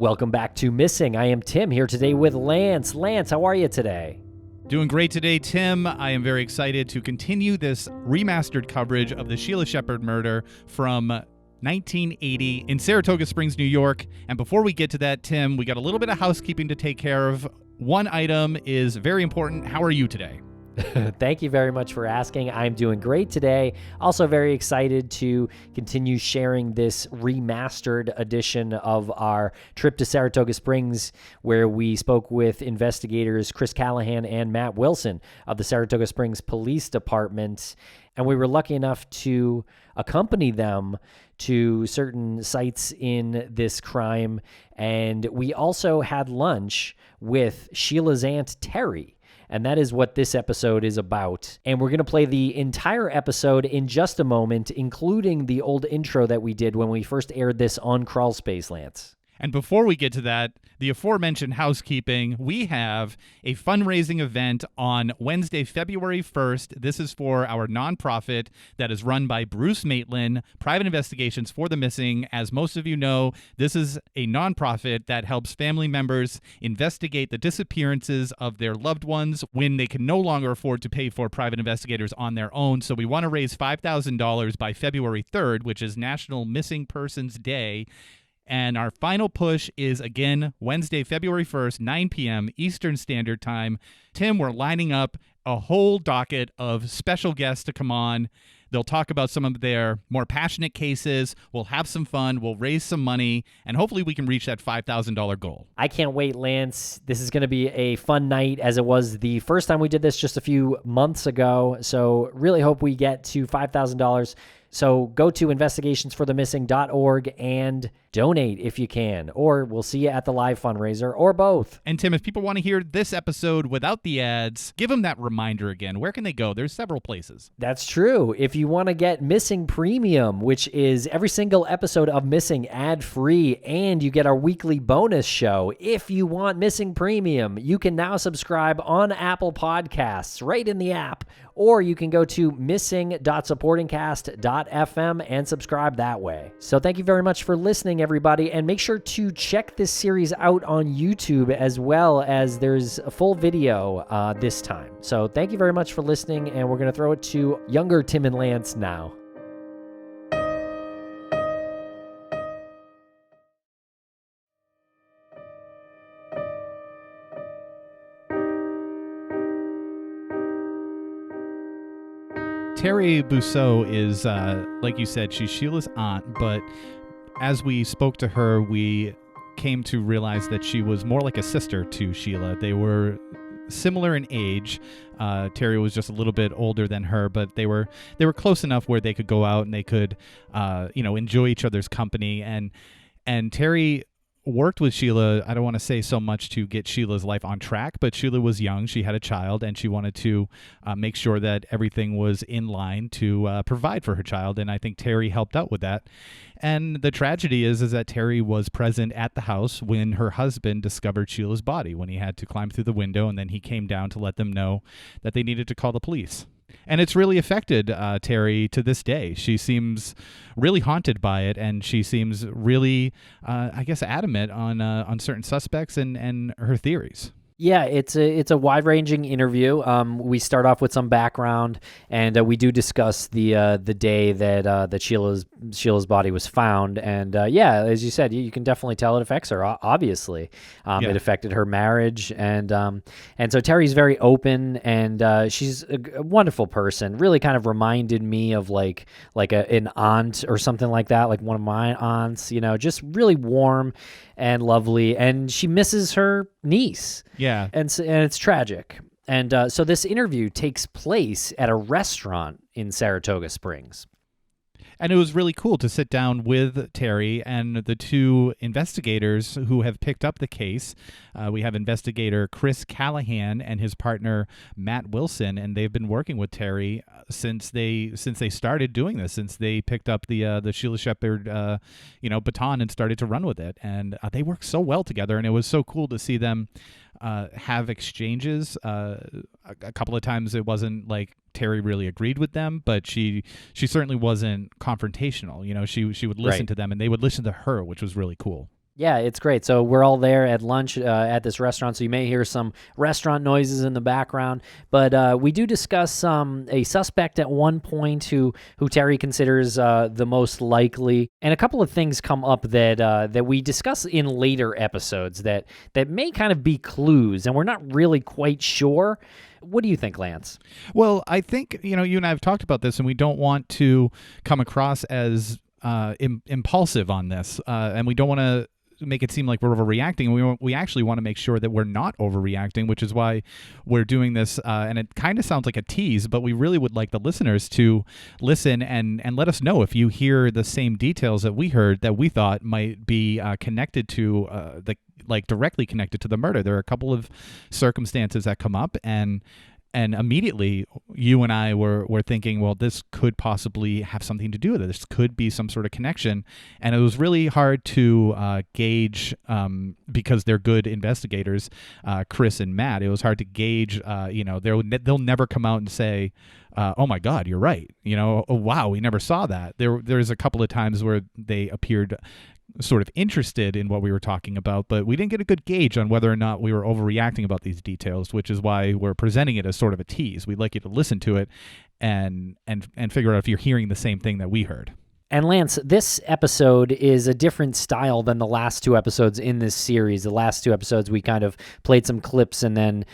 Welcome back to Missing. I am Tim here today with Lance. Lance, how are you today? Doing great today, Tim. I am very excited to continue this remastered coverage of the Sheila Shepherd murder from 1980 in Saratoga Springs, New York. And before we get to that, Tim, we got a little bit of housekeeping to take care of. One item is very important. How are you today? Thank you very much for asking. I'm doing great today. Also very excited to continue sharing this remastered edition of our trip to Saratoga Springs, where we spoke with investigators Chris Callahan and Matt Wilson of the Saratoga Springs Police Department. And we were lucky enough to accompany them to certain sites in this crime. And we also had lunch with Sheila's aunt, Terrie. And that is what this episode is about. And we're going to play the entire episode in just a moment, including the old intro that we did when we first aired this on Crawlspace, Lance. And before we get to that, the aforementioned housekeeping, we have a fundraising event on Wednesday, February 1st. This is for our nonprofit that is run by Bruce Maitland, Private Investigations for the Missing. As most of you know, this is a nonprofit that helps family members investigate the disappearances of their loved ones when they can no longer afford to pay for private investigators on their own. So we want to raise $5,000 by February 3rd, which is National Missing Persons Day. And our final push is, again, Wednesday, February 1st, 9 p.m. Eastern Standard Time. Tim, we're lining up a whole docket of special guests to come on. They'll talk about some of their more passionate cases. We'll have some fun. We'll raise some money. And hopefully we can reach that $5,000 goal. I can't wait, Lance. This is going to be a fun night, as it was the first time we did this just a few months ago. So really hope we get to $5,000. So go to investigationsforthemissing.org and donate if you can, or we'll see you at the live fundraiser, or both. And Tim, if people want to hear this episode without the ads, give them that reminder again. Where can they go? There's several places. That's true. If you want to get Missing Premium, which is every single episode of Missing ad-free, and you get our weekly bonus show, if you want Missing Premium, you can now subscribe on Apple Podcasts right in the app, or you can go to missing.supportingcast.fm and subscribe that way. So thank you very much for listening, everybody, and make sure to check this series out on YouTube, as well as there's a full video this time. So thank you very much for listening, and we're going to throw it to younger Tim and Lance now. Terrie Busseau is, like you said, she's Sheila's aunt, but as we spoke to her, we came to realize that she was more like a sister to Sheila. They were similar in age. Terrie was just a little bit older than her, but they were close enough where they could go out and they could, enjoy each other's company. And Terrie worked with Sheila, I don't want to say so much to get Sheila's life on track, but Sheila was young, she had a child, and she wanted to make sure that everything was in line to provide for her child, and I think Terrie helped out with that. And the tragedy is that Terrie was present at the house when her husband discovered Sheila's body, when he had to climb through the window, and then he came down to let them know that they needed to call the police. And it's really affected Terrie to this day. She seems really haunted by it, and she seems really, adamant on certain suspects and her theories. Yeah, it's a wide-ranging interview. We start off with some background, and we do discuss the day that Sheila's body was found. And as you said, you can definitely tell it affects her. Obviously, It affected her marriage, and so Terrie's very open, and she's a wonderful person. Really, kind of reminded me of like an aunt or something like that, like one of my aunts. Just really warm and lovely, and she misses her niece. Yeah. And it's tragic. And so this interview takes place at a restaurant in Saratoga Springs. And it was really cool to sit down with Terrie and the two investigators who have picked up the case. We have investigator Chris Callahan and his partner Matt Wilson, and they've been working with Terrie since they started doing this, since they picked up the Sheila Shepherd baton and started to run with it. And they work so well together, and it was so cool to see them have exchanges. A couple of times it wasn't like Terrie really agreed with them, but she certainly wasn't confrontational. She would listen to them, and they would listen to her, which was really cool. Yeah, it's great. So we're all there at lunch at this restaurant, so you may hear some restaurant noises in the background. But we do discuss a suspect at one point who Terrie considers the most likely, and a couple of things come up that we discuss in later episodes that may kind of be clues, and we're not really quite sure. What do you think, Lance? Well, I think, you and I have talked about this, and we don't want to come across as impulsive on this, and we don't want to make it seem like we're overreacting. We actually want to make sure that we're not overreacting, which is why we're doing this. And it kind of sounds like a tease, but we really would like the listeners to listen and let us know if you hear the same details that we heard that we thought might be connected to directly connected to the murder. There are a couple of circumstances that come up, and immediately you and I were thinking, well, this could possibly have something to do with it. This could be some sort of connection. And it was really hard to gauge because they're good investigators, Chris and Matt. It was hard to gauge, they'll never come out and say, oh my God, you're right. Oh, wow, we never saw that. There's a couple of times where they appeared sort of interested in what we were talking about, but we didn't get a good gauge on whether or not we were overreacting about these details, which is why we're presenting it as sort of a tease. We'd like you to listen to it and figure out if you're hearing the same thing that we heard. And Lance, this episode is a different style than the last two episodes in this series. The last two episodes, we kind of played some clips and then,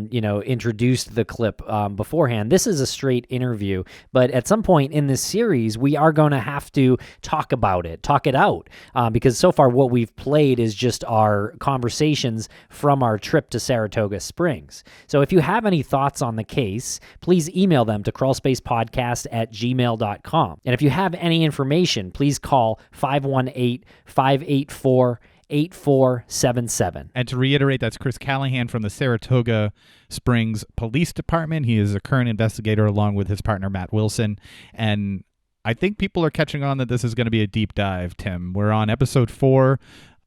introduced the clip beforehand. This is a straight interview, but at some point in this series, we are going to have to talk about it, talk it out, because so far what we've played is just our conversations from our trip to Saratoga Springs. So if you have any thoughts on the case, please email them to crawlspacepodcast@gmail.com. And if you have any information, please call 518-584-8477. And to reiterate, that's Chris Callahan from the Saratoga Springs Police Department. He is a current investigator along with his partner, Matt Wilson. And I think people are catching on that this is going to be a deep dive, Tim. We're on episode 4.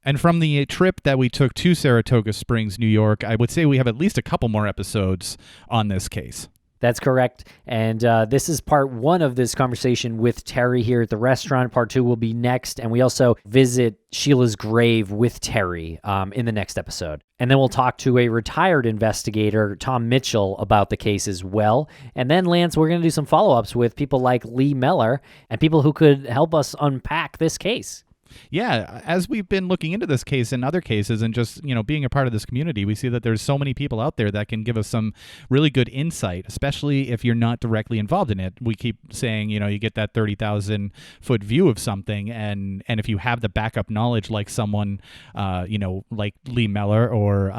And from the trip that we took to Saratoga Springs, New York, I would say we have at least a couple more episodes on this case. That's correct. And this is part 1 of this conversation with Terrie here at the restaurant. Part 2 will be next. And we also visit Sheila's grave with Terrie in the next episode. And then we'll talk to a retired investigator, Tom Mitchell, about the case as well. And then, Lance, we're going to do some follow-ups with people like Lee Meller and people who could help us unpack this case. Yeah, as we've been looking into this case and other cases and just, being a part of this community, we see that there's so many people out there that can give us some really good insight, especially if you're not directly involved in it. We keep saying, you get that 30,000-foot view of something, and if you have the backup knowledge like someone, like Lee Meller or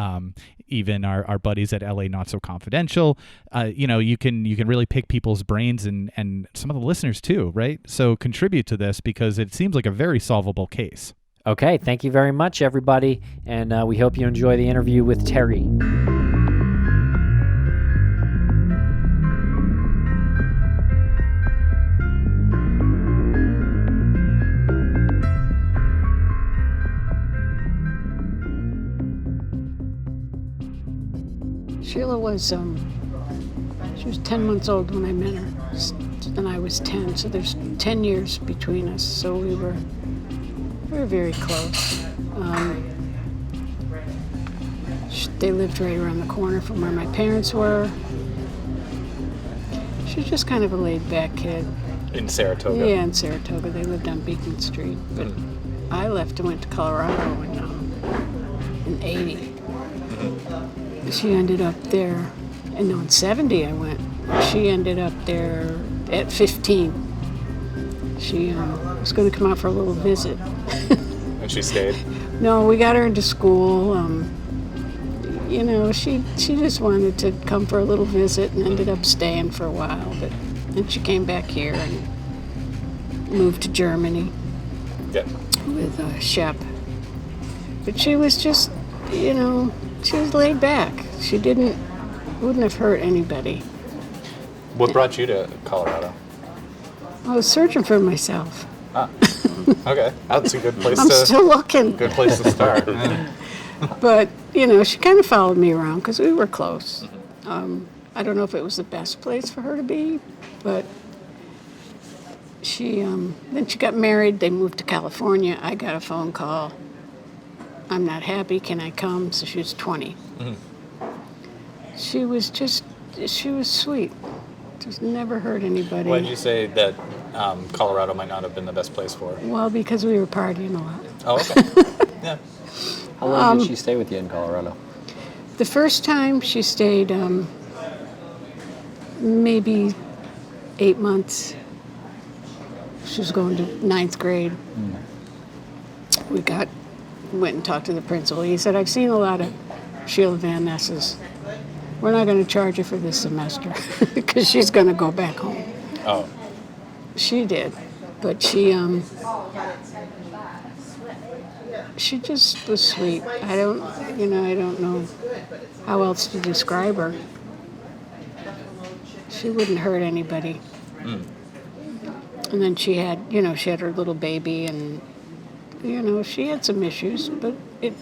even our buddies at LA Not So Confidential, you can really pick people's brains and some of the listeners too, right? So contribute to this because it seems like a very solvable case. Okay, thank you very much, everybody, and we hope you enjoy the interview with Terrie. Sheila was, she was 10 months old when I met her, and I was 10, so there's 10 years between us, so we were very close. They lived right around the corner from where my parents were. She was just kind of a laid-back kid. In Saratoga? Yeah, in Saratoga. They lived on Beacon Street, but I left and went to Colorado in 80. She ended up there, and no, in 70 I went. She ended up there at 15. She was going to come out for a little visit. And she stayed? No, we got her into school. She just wanted to come for a little visit and ended up staying for a while. But then she came back here and moved to Germany with Shep. But she was just, she was laid back. She wouldn't have hurt anybody. What brought you to Colorado? I was searching for myself. Ah, okay. That's a good place I'm still looking. Good place to start. But, she kind of followed me around because we were close. I don't know if it was the best place for her to be, but then she got married. They moved to California. I got a phone call I'm not happy. Can I come? So she was 20. She was sweet. Just never hurt anybody. Why did you say that Colorado might not have been the best place for her? Well, because we were partying a lot. Oh, okay. Yeah. How long did she stay with you in Colorado? The first time she stayed maybe 8 months. She was going to ninth grade. We went and talked to the principal. He said, I've seen a lot of Sheila Van Ness's. We're not going to charge her for this semester because she's going to go back home. Oh. She did, but she just was sweet. I don't know how else to describe her. She wouldn't hurt anybody. And then she had her little baby, and she had some issues, but it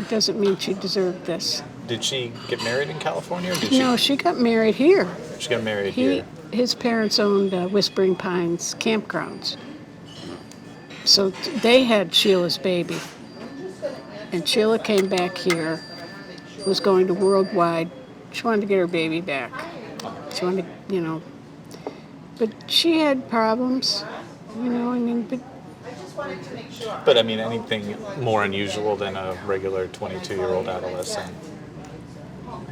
doesn't mean she deserved this. Did she get married in California? Or No, she got married here. She got married here. His parents owned Whispering Pines campgrounds. So they had Sheila's baby. And Sheila came back here, was going to Worldwide. She wanted to get her baby back. She wanted to, but she had problems, But I mean, anything more unusual than a regular 22-year-old adolescent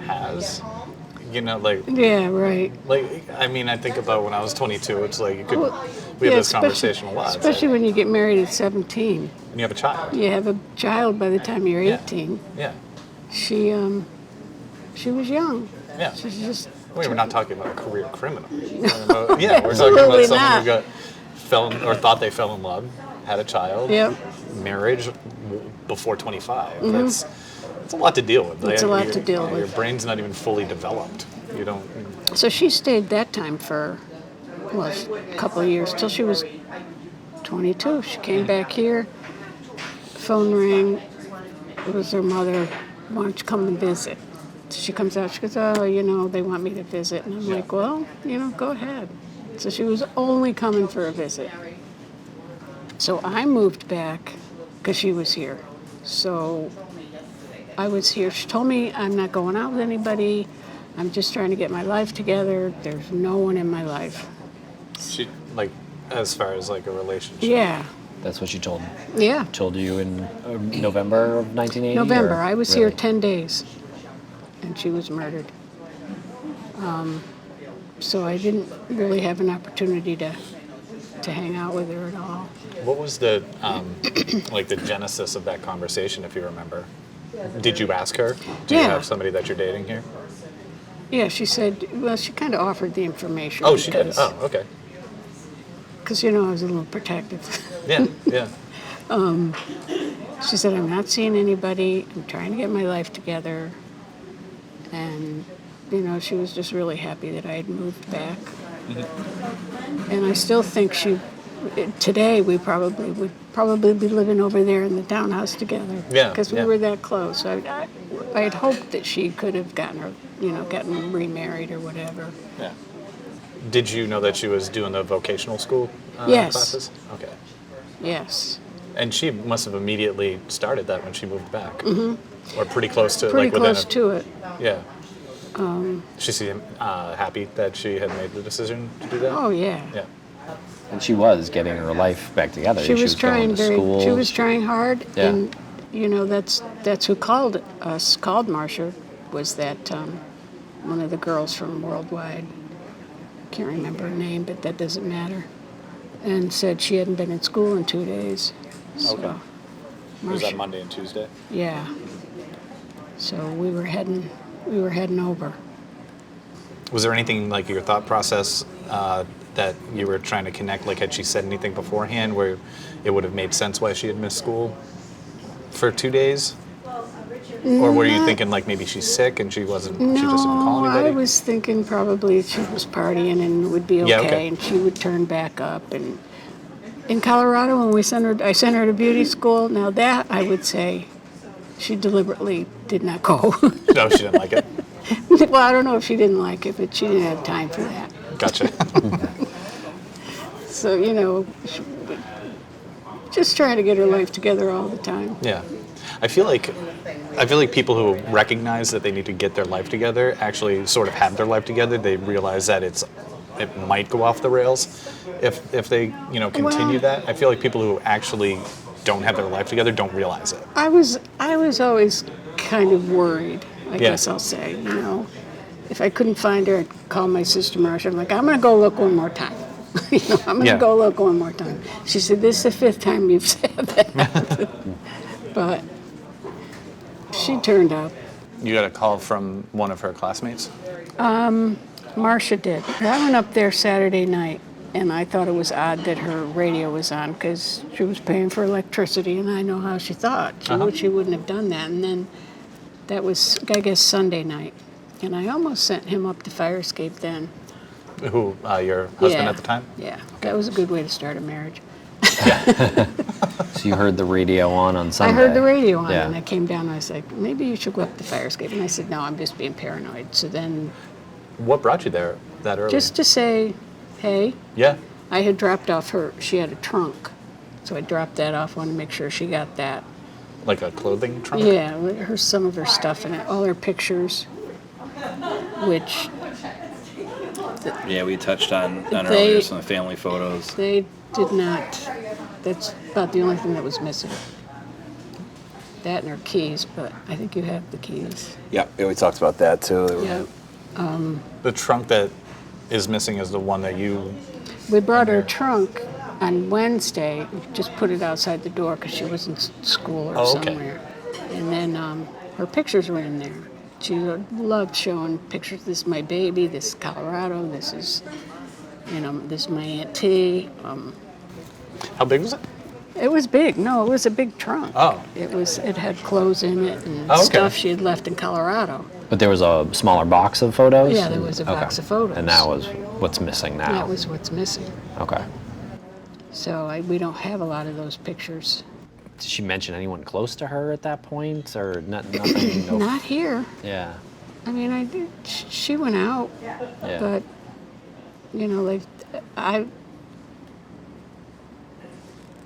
has, Yeah, right. I mean, I think about when I was 22. It's like we have this conversation a lot. Especially when you get married at 17. And you have a child. You have a child by the time you're 18. Yeah. She was young. Yeah. She's just. We're not talking about a career criminal. We're talking about someone who thought they fell in love, had a child, Yep. marriage before 25. That's a lot to deal with. It's a lot to deal Your with. brain's not even fully developed. You don't. So she stayed that time for, a couple of years, till she was 22. She came back here, phone rang, it was her mother, why don't you come and visit? She comes out, she goes, oh, they want me to visit. And I'm like, well, go ahead. So she was only coming for a visit. So I moved back because she was here. So I was here. She told me, I'm not going out with anybody. I'm just trying to get my life together. There's no one in my life. She as far as a relationship. Yeah. That's what she told me. Yeah. Told you in November of 1980? November. or- I was really? here 10 days, and she was murdered. So I didn't really have an opportunity to hang out with her at all. What was the the genesis of that conversation, if you remember? Did you ask her? Do you Yeah. have somebody that you're dating here? Yeah, she said, she kind of offered the information. Oh, she did. Oh, okay. Because, I was a little protective. Yeah, yeah. She said, I'm not seeing anybody. I'm trying to get my life together. And, she was just really happy that I had moved back. And I still think today we would probably be living over there in the townhouse together. Yeah, Because we yeah. were that close. I had hoped that she could have gotten remarried or whatever. Yeah. Did you know that she was doing the vocational school Yes. classes? Okay. Yes. And she must have immediately started that when she moved back. Mm-hmm. Or pretty close to it. Pretty within close to it. Yeah. She seemed happy that she had made the decision to do that? Oh, yeah. Yeah. And she was getting her life back together. She was trying going to school. She was trying hard, Yeah. and that's who called Marcia, was that one of the girls from Worldwide. Can't remember her name, but that doesn't matter. And said she hadn't been in school in 2 days. So, Okay. Was that Monday and Tuesday? Yeah. So we were heading over. Was there anything your thought process that you were trying to connect? Had she said anything beforehand where it would have made sense why she had missed school for 2 days? Or were you thinking maybe she's sick and she just didn't call anybody? I was thinking probably she was partying and would be okay, Yeah, okay. and she would turn back up. And in Colorado, when I sent her to beauty school. Now that I would say she deliberately did not go. No, she didn't like it. Well, I don't know if she didn't like it, but she didn't have time for that. Gotcha. So, just trying to get her life together all the time. Yeah. I feel like people who recognize that they need to get their life together actually sort of have their life together. They realize that it might go off the rails if they continue that. I feel like people who actually don't have their life together don't realize it. I was always kind of worried, I guess I'll say, If I couldn't find her, I'd call my sister Marcia. I'm like, I'm going to go look one more time. I'm going to go look one more time. She said, this is the 5th time you've said that. But she turned up. You got a call from one of her classmates? Marcia did. I went up there Saturday night, and I thought it was odd that her radio was on because she was paying for electricity, and I know how she thought. She wouldn't have done that. And then that was, I guess, Sunday night. And I almost sent him up the fire escape then. Who, your husband at the time? Yeah, that was a good way to start a marriage. So you heard the radio on Sunday? I heard the radio on, Yeah. and I came down and I was like, maybe you should go up the fire escape. And I said, no, I'm just being paranoid. So then... What brought you there that early? Just to say, hey. Yeah. I had dropped off she had a trunk. So I dropped that off, wanted to make sure she got that. Like a clothing trunk? Yeah, some of her stuff in it, all her pictures, which... Yeah, we touched on earlier some of the family photos. They did not. That's about the only thing that was missing. That and her keys, but I think you have the keys. Yeah, we talked about that too. Yeah. The trunk that is missing is the one that you... We brought her trunk on Wednesday, just put it outside the door because she was in school or somewhere. And then her pictures were in there. She loved showing pictures. This is my baby. This is Colorado. This is, this is my Aunt T. How big was it? It was big. No, it was a big trunk. Oh. It had clothes in it and okay. stuff she had left in Colorado. But there was a smaller box of photos? Yeah, there was a box of photos. And that was what's missing now? That was what's missing. Okay. So we don't have a lot of those pictures. Did she mention anyone close to her at that point, or nothing? No. Not here. Yeah. I mean, she went out, Yeah. but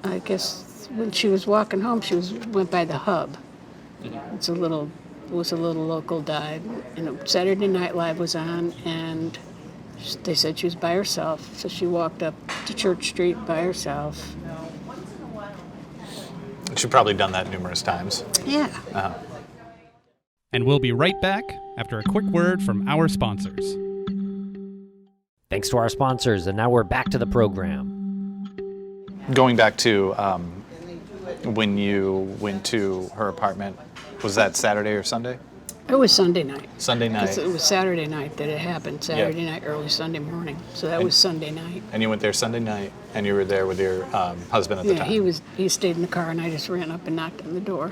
I guess when she was walking home, went by the Hub. It was a little local dive. Saturday Night Live was on, and they said she was by herself. So she walked up to Church Street by herself. She's probably done that numerous times. Yeah. And we'll be right back after a quick word from our sponsors. Thanks to our sponsors, and now we're back to the program. Going back to when you went to her apartment, was that Saturday or Sunday? It was Sunday night. Sunday night. 'Cause it was Saturday night that it happened. Saturday night, early Sunday morning. So that was Sunday night. And you went there Sunday night, and you were there with your husband at the time. Yeah, he stayed in the car, and I just ran up and knocked on the door.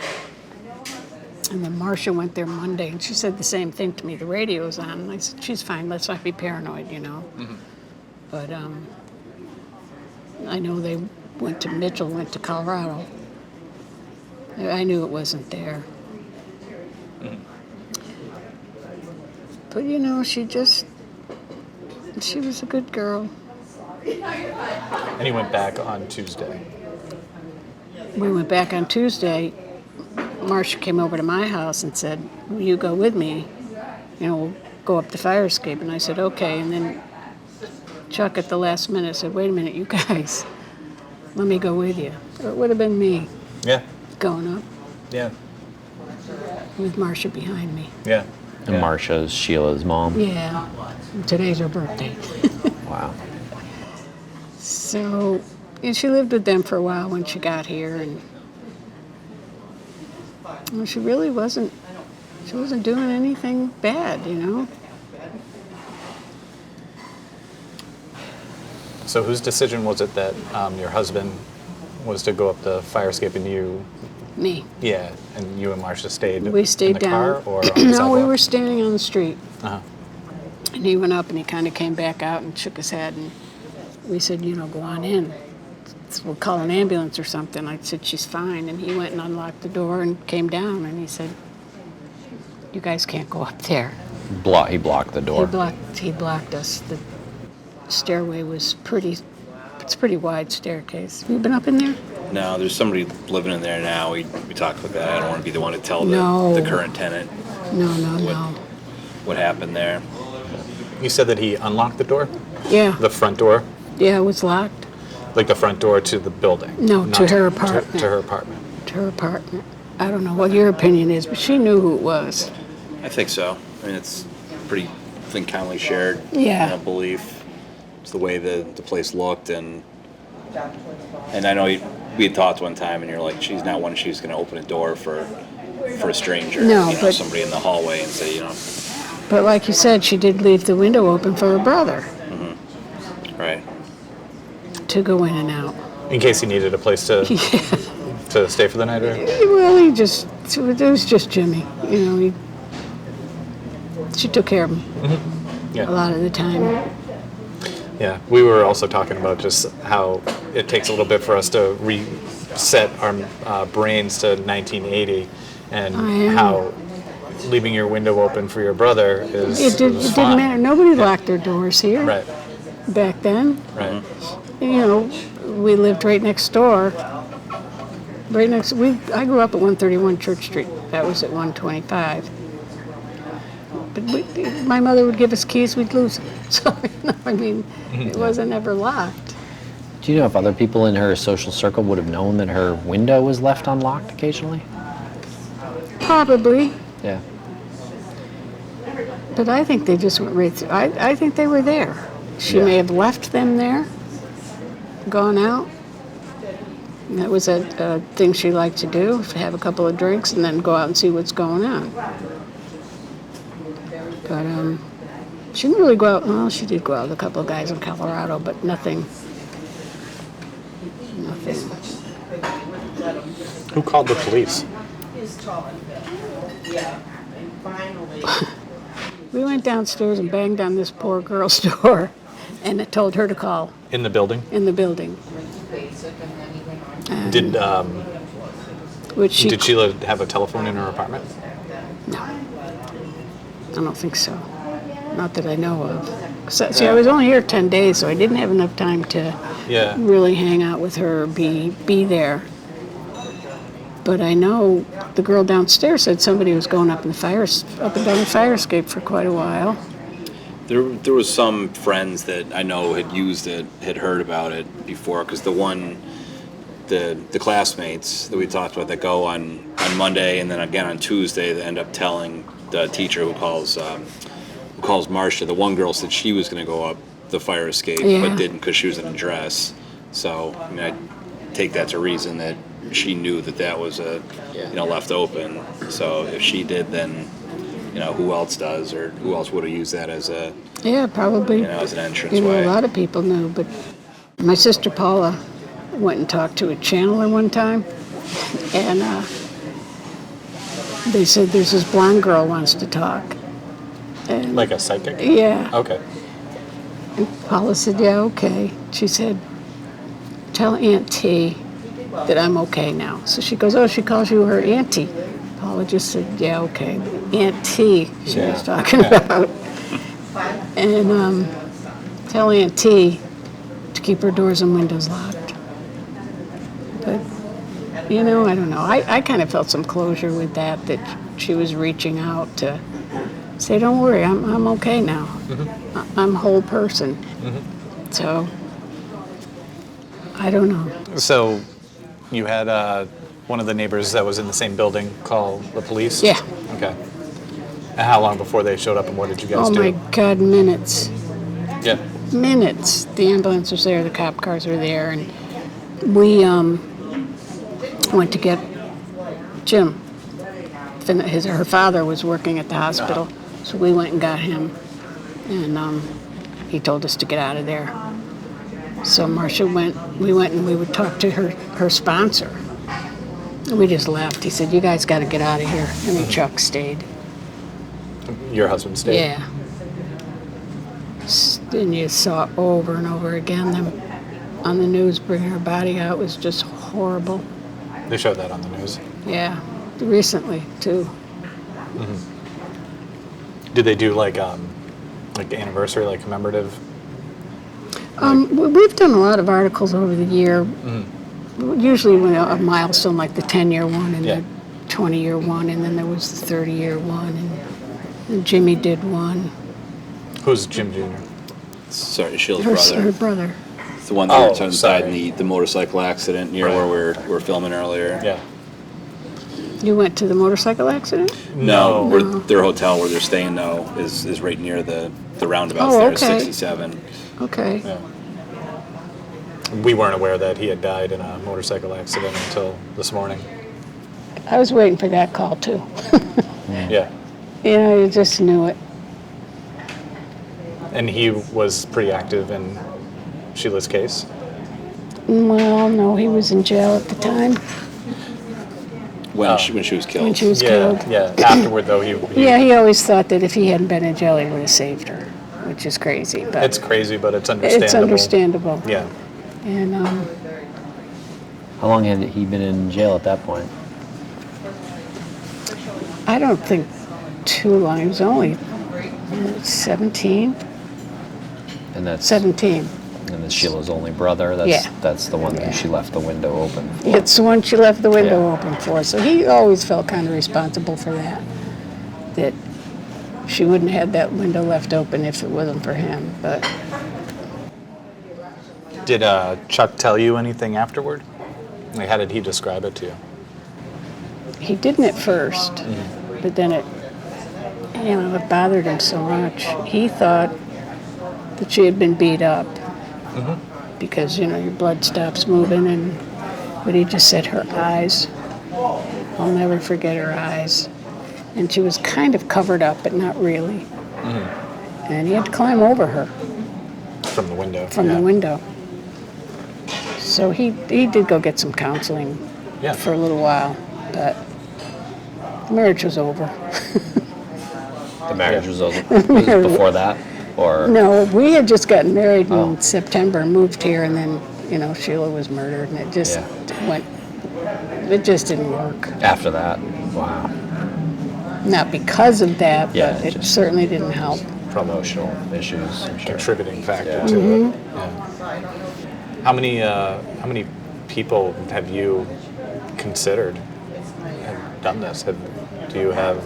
And then Marcia went there Monday, and she said the same thing to me. The radio's on. And I said, she's fine. Let's not be paranoid, Mm-hmm. But I know they went to Colorado. I knew it wasn't there. Mm-hmm. But, she was a good girl. And you went back on Tuesday. We went back on Tuesday. Marcia came over to my house and said, will you go with me? We'll go up the fire escape. And I said, okay. And then Chuck at the last minute said, wait a minute, you guys, let me go with you. It would have been me Yeah. going up Yeah. with Marcia behind me. Yeah. And Marcia's Sheila's mom? Yeah. Today's her birthday. Wow. So, she lived with them for a while when she got here, and she really wasn't doing anything bad, So whose decision was it that your husband was to go up the fire escape and you... Me. Yeah, and you and Marcia stayed We stayed in the down. car or on the No, we sidewalk? were standing on the street. Uh-huh. And he went up and he kind of came back out and shook his head, and we said, go on in. We'll call an ambulance or something. I said, she's fine. And he went and unlocked the door and came down, and he said, you guys can't go up there. He blocked the door. He blocked us. The stairway was it's a pretty wide staircase. Have you been up in there? No, there's somebody living in there now. We talked about that. I don't want to be the one to tell No. the current tenant No. what happened there. You said that he unlocked the door? Yeah. The front door? Yeah, it was locked. Like the front door to the building? No, Not to her apartment. To her apartment. To her apartment. I don't know what your opinion is, but she knew who it was. I think so. I mean, it's pretty, I think, commonly shared Yeah. belief. It's the way the place looked, and I know we had talked one time, and you're like, she's not one she's going to open a door for a stranger. No, you know, but- somebody in the hallway and say, But like you said, she did leave the window open for her brother right. to go in and out. In case he needed a place to to stay for the night, or? Well, it was just Jimmy. You know, she took care of him Yeah. a lot of the time. Yeah, we were also talking about just how it takes a little bit for us to reset our brains to 1980, and how leaving your window open for your brother is It didn't fine. matter. Nobody locked their doors here Right, back then. right. You know, we lived right next door. I grew up at 131 Church Street. That was at 125. But my mother would give us keys, we'd lose them. So, I mean, it wasn't ever locked. Do you know if other people in her social circle would have known that her window was left unlocked occasionally? Probably, Yeah. but I think they just went right through. I think they were there. She Yeah. may have left them there, gone out. And that was a thing she liked to do, have a couple of drinks and then go out and see what's going on. But she didn't really go out. Well, she did go out with a couple of guys in Colorado, but nothing. Who called the police? We went downstairs and banged on this poor girl's door, and it told her to call In the building? in the building. Did Which she did Sheila have a telephone in her apartment? No, I don't think so. Not that I know of. So, see, I was only here 10 days, so I didn't have enough time to Yeah. really hang out with her, or be there. But I know the girl downstairs said somebody was going up and down the fire escape for quite a while. There was some friends that I know had used it, had heard about it before, because the classmates that we talked about that go on Monday and then again on Tuesday, that end up telling the teacher who calls Marcia. The one girl said she was going to go up the fire escape, Yeah. but didn't because she was in a dress. So I mean, I take that to reason that she knew that was left open. So if she did, then who else does, or who else would have used that as a Yeah, probably. as an entrance You know, way? a lot of people knew, but my sister Paula went and talked to a channeler one time, and they said there's this blonde girl wants to talk. And Like a psychic? yeah, Okay. Paula said, yeah, okay. She said, tell Aunt T that I'm okay now. So she goes, oh, she calls you her auntie. Paula just said, yeah, okay. Aunt T she was talking about. And tell Aunt T to keep her doors and windows locked. But, I don't know. I kind of felt some closure with that she was reaching out to say, don't worry, I'm okay now. I'm a whole person. So, I don't know. So, you had one of the neighbors that was in the same building call the police? Yeah. Okay. And how long before they showed up, and what did you guys Oh do? my God, minutes. Yeah. Minutes. The ambulance was there, the cop cars were there, and we went to get Jim. Her father was working at the hospital, so we went and got him, and he told us to get out of there. So Marcia we went and we would talk to her sponsor. We just left. He said, you guys got to get out of here. And then Chuck stayed. Your husband stayed? Yeah. And you saw over and over again them on the news bringing her body out. It was just horrible. They showed that on the news. Yeah, recently too. Did they do like anniversary, like commemorative? We've done a lot of articles over the year usually when a milestone like the 10-year one and Yeah. the 20-year one, and then there was the 30-year one, and Jimmy did one. Who's Jim Jr.? Sorry, Sheila's Her brother. brother. It's the one that Oh, died sorry. in the motorcycle accident near Right. where we were filming earlier. Yeah. You went to the motorcycle accident? No, No. Where their hotel where they're staying now is right near the roundabouts Oh, there, okay. 67. Okay. Yeah. We weren't aware that he had died in a motorcycle accident until this morning. I was waiting for that call too. Yeah. You know, you just knew it. And he was pretty active in Sheila's case. Well, no, he was in jail at the time When she was killed. when she was Yeah, killed. yeah. Afterward, though, he Yeah, he always thought that if he hadn't been in jail, he would have saved her, which is crazy. But It's crazy, but it's understandable. it's understandable. Yeah. And How long had he been in jail at that point? I don't think too long. He was only 17. And that's 17. and that's Sheila's only brother. That's Yeah. that's the one Yeah. that she left the window open. It's the one she left the window Yeah. open for. So he always felt kind of responsible for that. That she wouldn't have had that window left open if it wasn't for him. But Did Chuck tell you anything afterward? Like, how did he describe it to you? he didn't at first. But then it bothered him so much. He thought that she had been beat up because, your blood stops moving. But he just said her eyes. I'll never forget her eyes. And she was kind of covered up, but not really. And he had to climb over her From the window. from the window. So he did go get some counseling Yeah. for a little while, but the marriage was over. The marriage was over. Was it before that, or No, we had just gotten married in Oh. September and moved here, and then, Sheila was murdered, and it just it just didn't work. after that? Wow. Not because of that, Yeah, but it just- certainly didn't help. Promotional issues. I'm sure. Contributing factor Yeah. to it. Yeah. How many people have you considered have done this? Do you have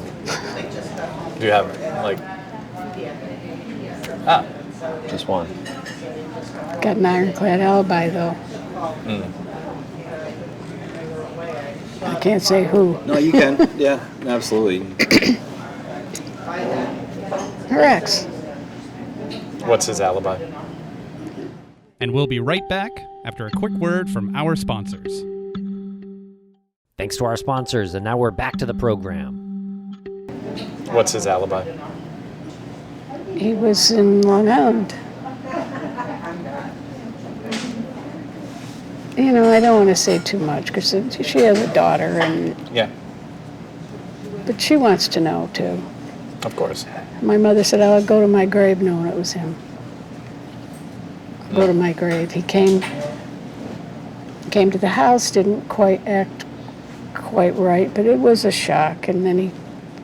like? Just one. Got an ironclad alibi, though. I can't say who. No, you can. Yeah, absolutely. Her ex. What's his alibi? And we'll be right back after a quick word from our sponsors. Thanks to our sponsors, and now we're back to the program. What's his alibi? He was in Long Island. I don't want to say too much because she has a daughter, Yeah, but she wants to know too. of course. My mother said, "I'll go to my grave knowing it was him." Go to my grave. He came to the house, didn't quite act quite right, but it was a shock. And then he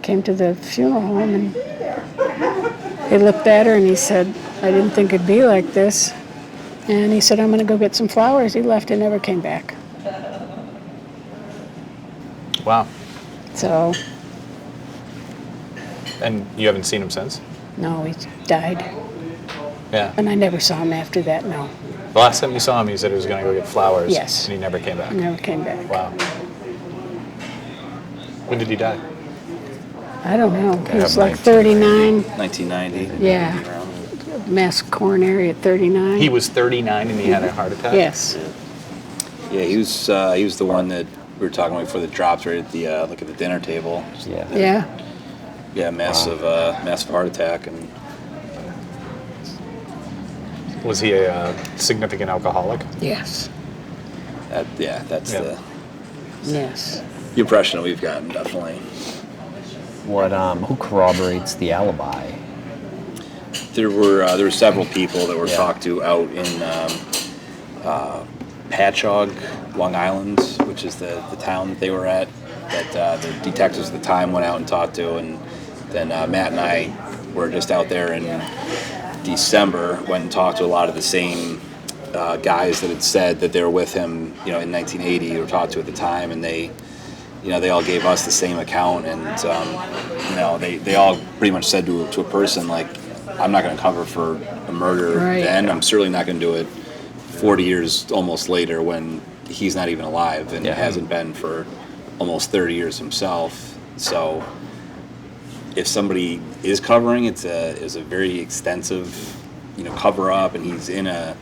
came to the funeral home, and he looked at her and he said, "I didn't think it'd be like this." And he said, "I'm going to go get some flowers." He left and never came back. Wow. So, And you haven't seen him since? no, he died. Yeah. And I never saw him after that, no. The last time you saw him, he said he was going to go get flowers. Yes. And he never came back. Never came back. Wow. When did he die? I don't know. He was have like 39. 1990. Yeah. Mass coronary at 39. He was 39 and he had a heart attack? Yes. Yeah, he was the one that we were talking about before the drops right at the look at the dinner table. Yeah. Yeah. Yeah, massive heart attack, and Was he a significant alcoholic? Yes. that's Yeah. Yes. the impression that we've gotten, definitely. What? Who corroborates the alibi? There were several people that were Yeah. talked to out in Patchogue, Long Island, which is the town that they were at, that the detectives at the time went out and talked to, and then Matt and I were just out there in December, went and talked to a lot of the same guys that had said that they were with him, you know, in 1980 or talked to at the time, and they, you know, they all gave us the same account, and you know, they all pretty much said to a person, like, I'm not going to cover for a murder then. I'm certainly not going to do it 40 years almost later when he's not even alive and hasn't been for almost 30 years himself. So if somebody is covering, it's a very extensive, you know, cover up, and he's in a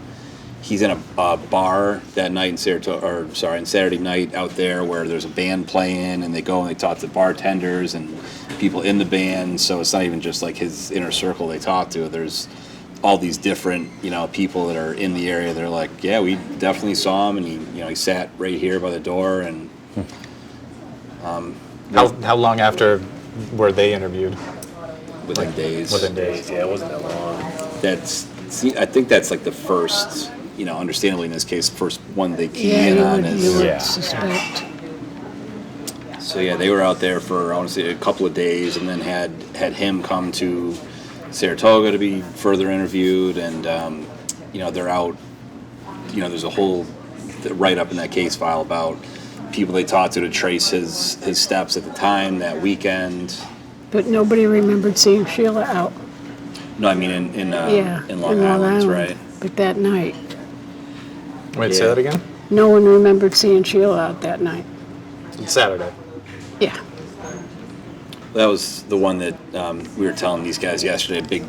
bar that night in Saturday night out there where there's a band playing, and they go and they talk to bartenders and people in the band. So it's not even just like his inner circle they talk to. There's all these different, you know, people that are in the area. They're like, yeah, we definitely saw him, and he sat right here by the door. And how long after were they interviewed? Within days. Within days. Yeah, it wasn't that long. I think that's like the first, you know, understandably in this case, first one they key Yeah, in you on would, is. you would suspect. So yeah, they were out there for, I want to say, a couple of days, and then had him come to Saratoga to be further interviewed, and you know, they're out. You know, there's a whole write-up in that case file about people they talked to trace his steps at the time that weekend. But nobody remembered seeing Sheila out. No, I mean in Long Island, right? But that night, Wait, say that again? no one remembered seeing Sheila out that night. It's Saturday. Yeah. That was the one that we were telling these guys yesterday. A big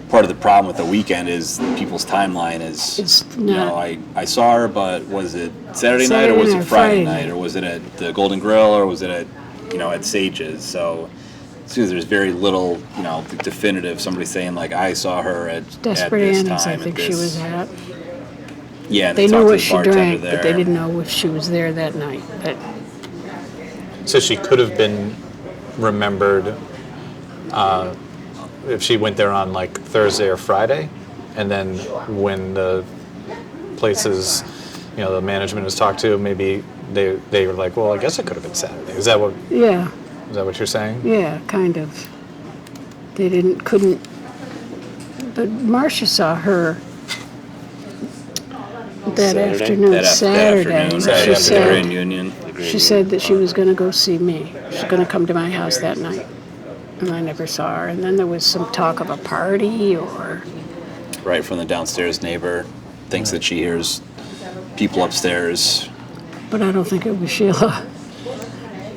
part of the problem with the weekend is people's timeline is, It's you know, not- I saw her, but was it Saturday night or Saturday was it night, Friday Friday night, night. or was it at the Golden Grill, or was it at, you know, at Sage's? So as soon as there's very little, you know, definitive, somebody saying like, I saw her at Desperate this Annie's, time. I think at she this. was at. Yeah, and They talked knew to what the she bartender drank, there. but they didn't know if she was there that night. But So she could have been remembered if she went there on like Thursday or Friday, and then when the places, you know, the management was talked to, maybe they were like, well, I guess it could have been Saturday. Is that what you're saying? yeah, kind of. They couldn't. But Marcia saw her that afternoon, That Saturday. afternoon, She after the said, Grand Union. she said that she was going to go see me. She was going to come to my house that night. And I never saw her. And then there was some talk of a party or... Right, from the downstairs neighbor, thinks that she hears people upstairs. But I don't think it was Sheila.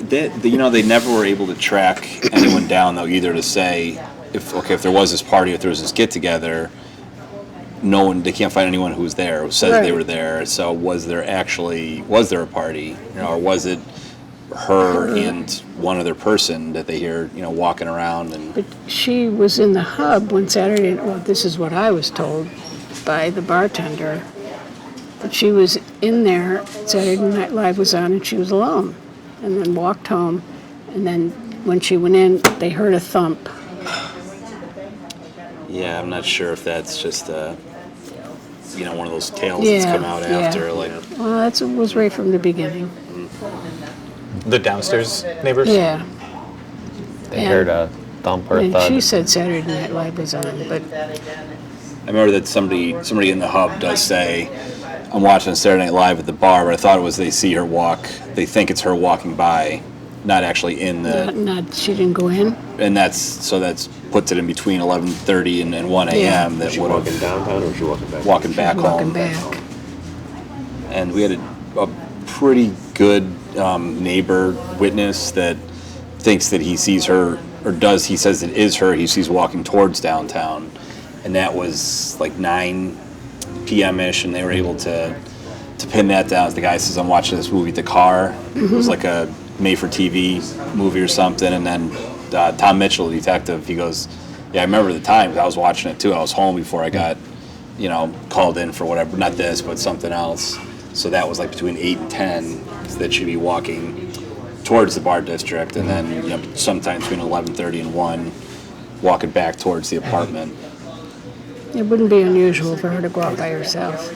You know, they never were able to track anyone down, though, either to say, if there was this party, if there was this get-together, they can't find anyone who was there, who says they Right. were there. So was there a party? You know, or was it her and one other person that they hear, you know, walking around? And But she was in the hub when Saturday... Well, this is what I was told by the bartender. That she was in there, Saturday Night Live was on, and she was alone. And then walked home. And then when she went in, they heard a thump. yeah, I'm not sure if that's just you know, one of those tales that's come out after, like. Well, that was right from the beginning. The downstairs neighbors? Yeah. They And- heard a thump or a And thud. she said Saturday Night Live was on, but I remember that somebody in the hub does say, I'm watching Saturday Night Live at the bar, but I thought it was they think it's her walking by, not actually in the, she didn't go in. and that's puts it in between 11:30 and 1 a.m. Yeah. that Was she would walking have downtown or was she walking back? walking back Walking home. back. And we had a pretty good neighbor witness that thinks that he sees her, he says it is her, he sees walking towards downtown. And that was like 9 p.m.-ish, and they were able to pin that down. The guy says, I'm watching this movie, The Car. It was like a made-for-TV movie or something. And then Tom Mitchell, the detective, he goes, yeah, I remember the time, 'cause I was watching it too. I was home before I got, you know, called in for whatever, not this, but something else. So that was like between 8 and 10 that she'd be walking towards the bar district, and then, you know, sometime between 11:30 and 1, walking back towards the apartment. It wouldn't be unusual for her to go out by herself.